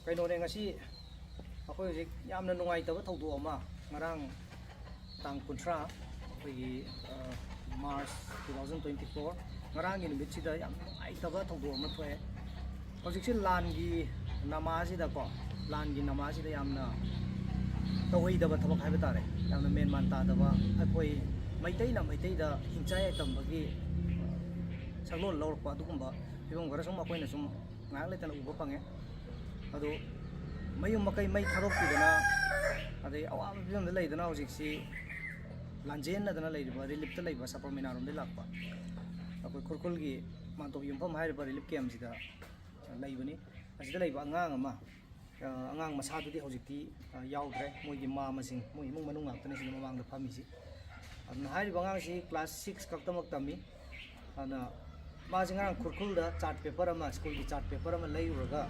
ꯀꯩꯅꯣꯅꯦ ꯉꯁꯤ ꯑꯩꯈꯣꯏ ꯍꯧꯖꯤꯛ ꯌꯥꯝꯅ ꯅꯨꯡꯉꯥꯏꯇꯕ ꯊꯧꯗꯣꯛ ꯑꯃ ꯉꯔꯥꯡ ꯇꯥꯡ 30 ꯑꯩꯈꯣꯏꯒꯤ ꯃꯥꯔꯆ 2024 ꯉꯔꯥꯡꯒꯤ ꯅꯨꯃꯤꯠꯁꯤꯗ ꯌꯥꯝ ꯅꯨꯡꯉꯥꯏꯇꯕ ꯊꯧꯗꯣꯛ ꯑꯃ ꯊꯣꯛꯑꯦ ꯍꯧꯖꯤꯛꯁꯤ ꯂꯥꯟꯒꯤ ꯅꯃꯥꯁꯤꯗꯀꯣ ꯂꯥꯟꯒꯤ ꯅꯃꯥꯁꯤꯗ ꯌꯥꯝꯅ ꯇꯧꯍꯩꯗꯕ ꯊꯕꯛ ꯍꯥꯏꯕ ꯇꯥꯔꯦ ꯌꯥꯝꯅ ꯃꯦꯟꯃꯥꯟ ꯇꯥꯗꯕ ꯑꯩꯈꯣꯏ ꯃꯩꯇꯩꯗ ꯍꯤꯡꯆꯥꯏ ꯌꯥꯏꯇꯝꯕꯒꯤ ꯁꯛꯂꯣꯟ ꯂꯧꯔꯛꯄ ꯑꯗꯨꯒꯨꯝꯕ ꯐꯤꯕꯝ ꯈꯔ ꯁꯨꯝ ꯑꯩꯈꯣꯏꯅ ꯁꯨꯝ ꯉꯥꯏꯍꯥꯛ ꯂꯩꯇꯅ ꯎꯕ ꯐꯪꯉꯦ ꯑꯗꯣ ꯃꯌꯨꯝ ꯃꯀꯩ ꯃꯩ ꯊꯥꯗꯣꯛꯄꯤꯗꯅ ꯑꯗꯩ ꯑꯋꯥꯕ ꯐꯤꯕꯝꯗ ꯂꯩꯗꯅ ꯍꯧꯖꯤꯛꯁꯤ ꯂꯥꯟꯖꯦꯟꯅꯗꯅ ꯂꯩꯔꯤꯕ ꯔꯤꯂꯤꯐꯇ ꯂꯩꯕ ꯁꯄꯔꯃꯤꯅꯥꯔꯣꯝꯗꯒꯤ ꯂꯥꯛꯄ ꯑꯩꯈꯣꯏ ꯈꯨꯔꯈꯨꯜꯒꯤ ꯃꯥꯟꯇꯣꯞ ꯌꯨꯝꯐꯝ ꯍꯥꯏꯔꯤꯕ ꯔꯤꯂꯤꯐ ꯀꯦꯝꯁꯤꯗ ꯂꯩꯕꯅꯤ ꯑꯁꯤꯗ ꯂꯩꯕ ꯑꯉꯥꯡ ꯃꯁꯥꯗꯨꯗꯤ ꯍꯧꯖꯤꯛꯇꯤ ꯌꯥꯎꯗ꯭ꯔꯦ ꯃꯣꯏꯒꯤ ꯃꯥꯃꯁꯤꯡ ꯃꯣꯏ ꯏꯃꯨꯡ ꯃꯅꯨꯡ ꯉꯥꯛꯇꯅꯤ ꯁꯤꯗ ꯃꯃꯥꯡꯗ ꯐꯝꯃꯤꯁꯤ ꯑꯗꯨꯅ ꯍꯥꯏꯔꯤꯕ ꯑꯉꯥꯡꯁꯤ ꯀ꯭ꯂꯥꯁ 6 ꯈꯛꯇꯃꯛ ꯇꯝꯃꯤ ꯑꯗꯨꯅ माजी ngarang खुरखुलदा चार्ट पेपर अमा स्कूल की चार्ट पेपर अमा लैरुरगा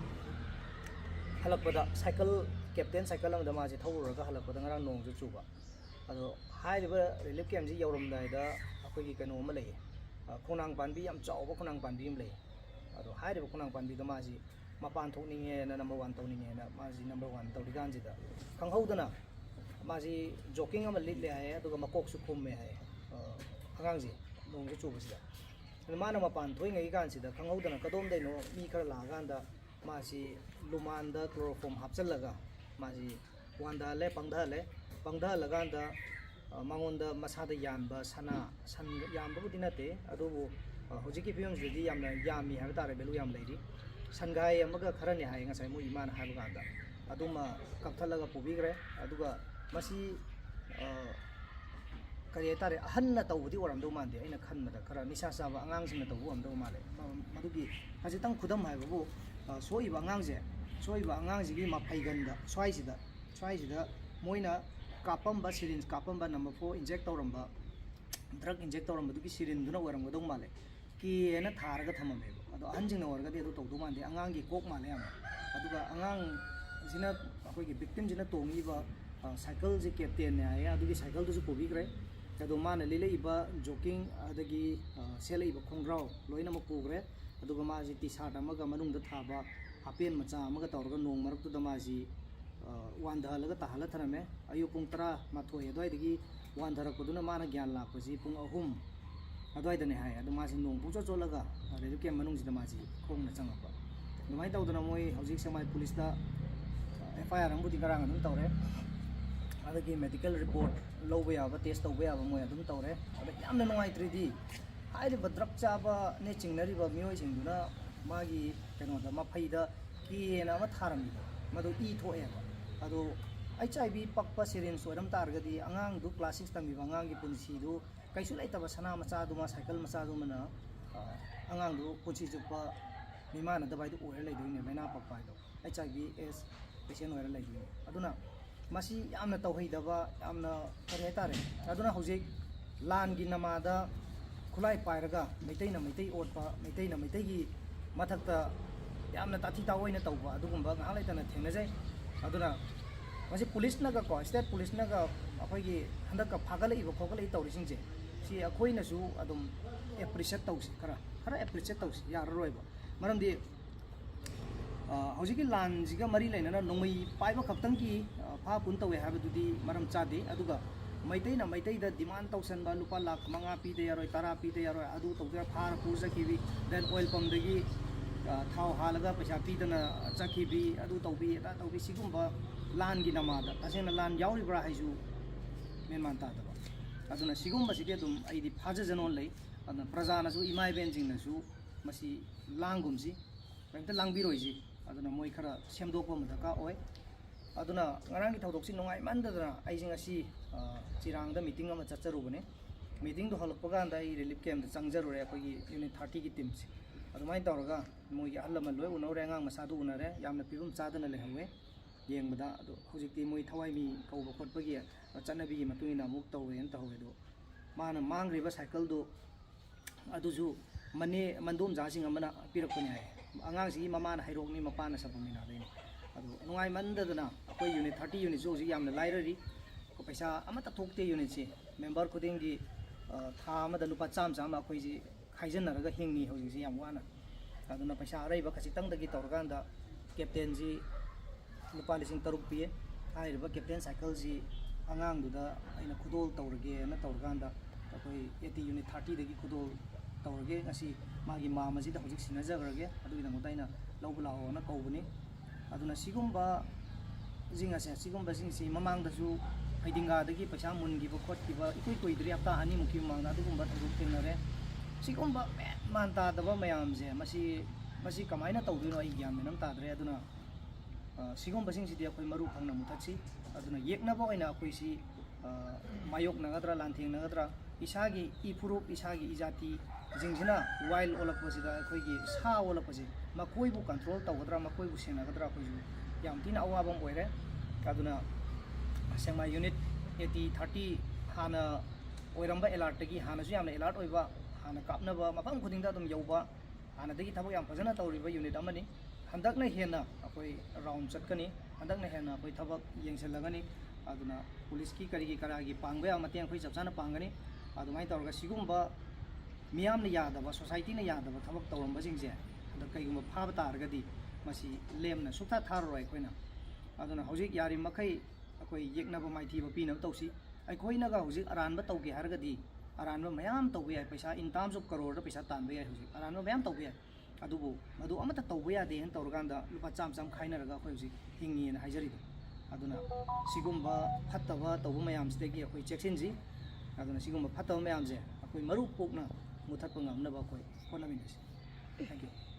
हलकपदा साइकिल कैप्टन साइकिल अमदा माजी थौरुरगा हलकपदा ngarang नोंजु चुबा अदो हाइरिबा रिलीफ कैम्प जी यौरमदाइदा अखोइगी कनो अमा लैये खोनांग पानबी याम चावबा खोनांग पानबी अम लैये अदो हाइरिबा खोनांग पानबीदा माजी मपान थोकनिंगेना नंबर 1 तौनिंगेना माजी नंबर 1 तौरिगानजिदा खंगहौदना माजी जोकिंग अमा लिटले हाये अदुगा मकोकसु खुम्मे हाये अगांगजी नोंजु चुबसिदा माना मपान थोइंगै गानसिदा खंगहौदना कदोमदैनो मी खरा लागांदा मासी लुमानदा क्लोरोफॉर्म हापचलगा मासी वांदाले पंगधालगांदा मांगोंदा मसादा यानबा सना सन यानबबुदि नते अदुबु होजिकी फिल्मसिदि यामना यामी हाबा तारे बेलु याम लैरि सनगाई अमगा खरने हाय ngasai mu imana हाबगांदा अदुमा कपथलगा पुबिग्रे अदुगा मसी करी तारे अहन्ना तौबुदि ओरमदौ मानदे अइना खनबदा खरा निसा चाबा आंगांसिंना तौबु अमदौ माले मदुगी हजितंग खुदम हायबबु सोइबा आंगांजिगी मफैगनदा स्वाइसिदा मोइना कापम्बा सिरिंज कापम्बा नंबर 4 इंजेक्ट तौरम्बा ड्रग इंजेक्ट तौरम्बदुगी सिरिंदुना ओरमगदौ माले कीना थारगा थममेबो अदो अहनजिंगना ओरगदि अदु तौदौ मानदे आंगांगी कोक माले याम अदुगा आंगांग जिना अखोइगी विक्टिम जिना तोंगीबा साइकिल जी कैप्टन ने आया अदुगी साइकिल दुसु पुबिग्रे अदो माना लिलेइबा जोकिंग अदगी सेलेइबा खोंग्राव लोइना म पुग्रे अदुगा माजी टी शर्ट अमगा मनुंगदा थाबा हापेन मचा अमगा तौरगा नोंग मरक्तुदा माजी वांधालगा ताहाला थरमे अयु पुंग 10 माथोय अदवाइदगी वांधरकदुना माना ज्ञान लापसी पुंग 3 अदवाइदने हाय अदु माजी नोंग पुचो चोलगा रेलवे कैम्प मनुंगजिदा माजी खोंगना चंगपा दुमाइ तौदना मोय हौजिक समाज पुलिसदा एफआईआर अमबुदि गरांग अदुम तौरे अदगी मेडिकल रिपोर्ट लौबा याबा टेस्ट तौबा याबा मोय अदुम तौरे अदा यामना नुंगाइत्रिदि हाइरिबा ड्रग चाबा ने चिंगनरिबा मियोय सिंगदुना मागी कनोदा मफैदा केना अमा थारमिबा मदु ई थोएबा अदो एचआईवी पक्पा सिरिंज ओरम तारगदी अंगांग दु क्लास 6 तमिबा अंगांगी पुंसी दु कैसु लैतबा सना मचा दुमा साइकिल मचा दुमना अंगांग दु पुंसी जुपा मिमाना दबाइदु ओरे लैदोइने लैना पक्पा हाइदो एचआईवी एस पेशेंट ओरे लैदोइने अदुना मसी यामना तौहैदबा यामना करि हाइतारे अदुना हौजिक लानगी नमादा खुलाई पाइरगा मैतै ओटपा मैतैगी मथक्ता यामना ताथि तावैना तौबा अदुगुंबा ngah laitana thengnajai aduna masi police naga ko state police naga akhoi handaka phagalaiba khogalai taurisingje si akhoi na su adum appreciate tausi khara appreciate tausi yaroiba maramdi hojiki lan jiga mari lainana nongmai paiba khaptangki pha pun tawe habadudi maram chade aduga Meitei दा demand तौसनबा लुपा lakh 5 पीदे यारोय 10 पीदे यारोय अदु तौदर फार पुरजकीबी than oil pump दगी थाव हालगा पैसा पीदना चकीबी अदु तौबी एता तौबी सिगुंबा लान गी नमादा तसेना लान यावरिब्रा हाइजु मेनमान तादबा अदुना सिगुंबा सिगे दुम आइदि फाजा जनोन लै अदुना प्रजानासु इमाइ बेनजिंगनासु मसी लांगुमसी कयंता लांगबिरोइजि अदुना मोय खरा सेमदोकपा मदका ओय अदुना ngarang gi thawdok si nongai mandadana aijing asi chirang da meeting ama chacharubane meeting do halakpaga anda I relief camp da changjarure akogi unit 30 gi team si adumai tawraga moi allama loi unore ngang masadu unare yamna pibum chadana lehawe yengbada ado hojikti moi thawai mi kauba khotpagi chanabi gi matungina muk tawe en tawe do mana mangriba cycle do aduju mane mandom jasing amana pirakpani hai angang si mamana hairokni mapana sapamina deni अदो नुंगाइ मंददना अखोय unit 30 unit जो यामना लाइररी को पैसा अमता थोकते unit से member खुदिंगी था अमदा लुपा चाम चाम अखोय जी खाइजनरगा हिंगनी हौजी याम वाना अदुना पैसा अरैबा खसितंग दगी तौरगांदा captain ji lupa lising taruk piye hairiba captain cycle ji angang aina khudol tawrage na tawrganda akoi 80 unit 30 dagi khudol tawrage ngasi magi mama ji da hojik sinajagrage adu ina motaina lawbula o na kawbuni aduna sigumba jingase sigumba jingsi mamang da ju haidinga dagi paisa mungi bo khotkiba ikoi koi dri apta ani mukhi mangna adugumba thuruk tenare sigumba manta daba mayamje masi kamaina tawdino ai gyam menam tadre aduna sigumba singsi akoi maru phangna muthachi aduna yeknaba oina akoi si mayok nagadra lantheng nagadra isagi ipurup isagi ijati jingjina wild olakpasida akoi sa olakpasi makoi bu control tawgadra makoi bu senagadra akoi yam tina awabam oire aduna sema unit 80 30 hana oiramba alert tagi hana su yamna alert oiba hana kapnaba mapam khudingda dum yauba hana dagi thabak yam fajana tawriba unit amani handakna hena akoi round chatkani handakna hena akoi thabak yengselagani aduna police ki karagi pangba ya mateng khoi chapchana pangani adumai tawraga sigumba miyamna yadaba society na yadaba thabak tawramba jingje da kaigumba phaba targadi masi lemna sukta tharoi koina aduna hojik yari makai akoi yeknaba maithiba pina tawsi aikoina ga hojik aranba tawge hargadi aranba mayam tawbe ya paisa in terms of crore da paisa tanba ya hojik aranba mayam tawbe ya adubu madu amata tawbe ya de hen tawrganda lupa cham khainaraga akoi hojik hingi na haijari aduna sigumba phattaba tawbu mayam sidegi akoi checkinji aduna sigumba phattaba mayam je akoi maru pokna muthatpa ngamnaba akoi honaminasi thank you